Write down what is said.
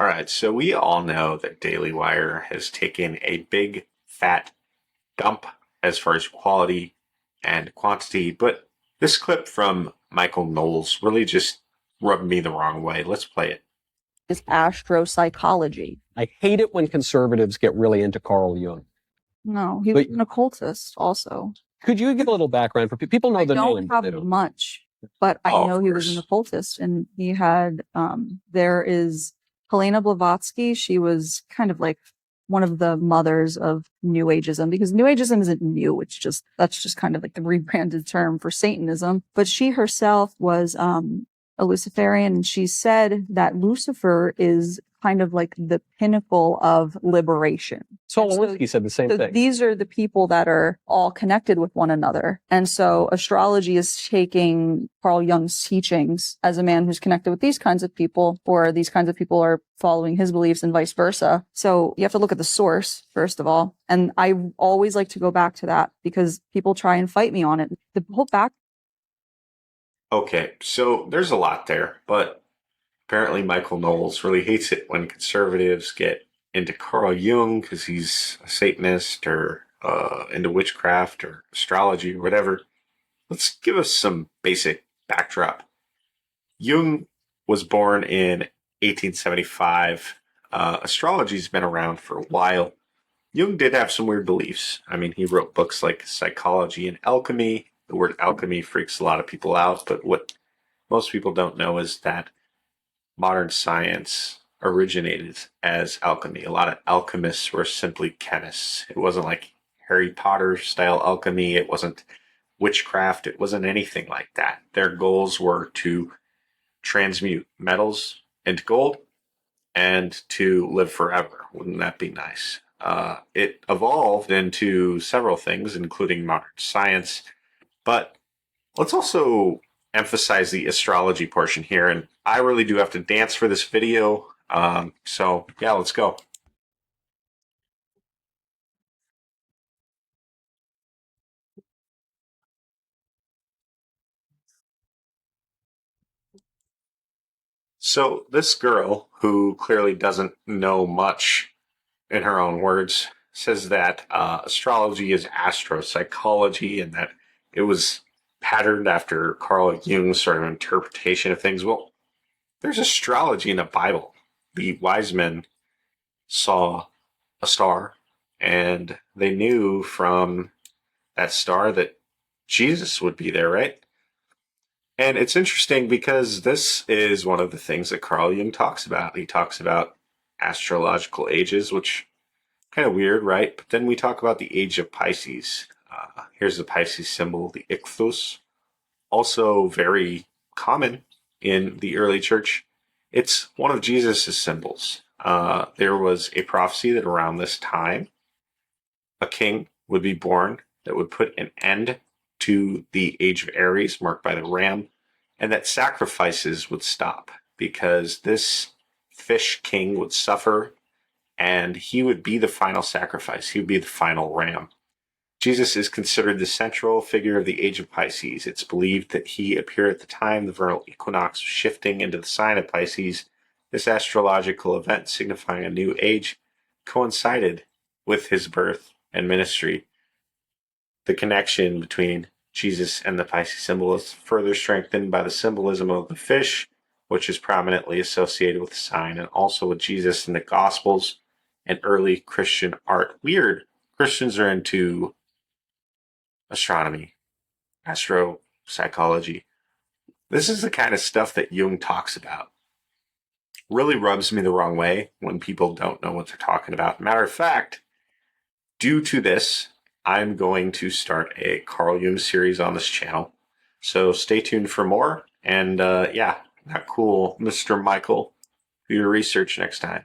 All right, so we all know that Daily Wire has taken a big fat dump as far as quality and quantity, but this clip from Michael Knowles really just rubbed me the wrong way. Let's play it. Is astropsychology. I hate it when conservatives get really into Carl Jung. No, he was an occultist also. Could you give a little background for people? Know the name. I don't have much, but I know he was an occultist, and he had, there is Helena Blavatsky. She was kind of like one of the mothers of New Ageism, because New Ageism isn't new. That's just kind of like the rebranded term for Satanism. But she herself was, a Luciferian, and she said that Lucifer is kind of like the pinnacle of liberation. So he said the same thing. These are the people that are all connected with one another. And so astrology is taking Carl Jung's teachings as a man who's connected with these kinds of people, or these kinds of people are following his beliefs and vice versa. So you have to look at the source, first of all. And I always like to go back to that because people try and fight me on it. The whole Okay, so there's a lot there, but apparently Michael Knowles really hates it when conservatives get into Carl Jung because he's a Satanist, or into witchcraft or astrology or whatever. Let's give us some basic backdrop. Jung was born in 1875. Astrology's been around for a while. Jung did have some weird beliefs. I mean, he wrote books like Psychology and Alchemy. The word alchemy freaks a lot of people out, but what most people don't know is that modern science originated as alchemy. A lot of alchemists were simply chemists. It wasn't like Harry Potter style alchemy. It wasn't witchcraft. It wasn't anything like that. Their goals were to transmute metals into gold and to live forever. Wouldn't that be nice? It evolved into several things, including modern science. But let's also emphasize the astrology portion here. And I really do have to dance for this video. So yeah, let's go. So this girl, who clearly doesn't know much in her own words, says that astrology is astropsychology and that it was patterned after Carl Jung's sort of interpretation of things. Well, there's astrology in the Bible. The wise men saw a star, and they knew from that star that Jesus would be there, right? And it's interesting because this is one of the things that Carl Jung talks about. He talks about astrological ages, which kind of weird, right? But then we talk about the age of Pisces. Here's the Pisces symbol, the ichthus, also very common in the early church. It's one of Jesus's symbols. There was a prophecy that around this time, a king would be born that would put an end to the age of Aries, marked by the ram, and that sacrifices would stop because this fish king would suffer and he would be the final sacrifice. He would be the final ram. Jesus is considered the central figure of the age of Pisces. It's believed that he appeared at the time the vernal equinox was shifting into the sign of Pisces. This astrological event, signifying a new age, coincided with his birth and ministry. The connection between Jesus and the Pisces symbol is further strengthened by the symbolism of the fish, which is prominently associated with the sign, and also with Jesus in the Gospels and early Christian art. Weird. Christians are into astronomy, astropsychology. This is the kind of stuff that Jung talks about. Really rubs me the wrong way when people don't know what they're talking about. Matter of fact, due to this, I'm going to start a Carl Jung series on this channel. So stay tuned for more. And yeah, that cool Mr. Michael, do your research next time.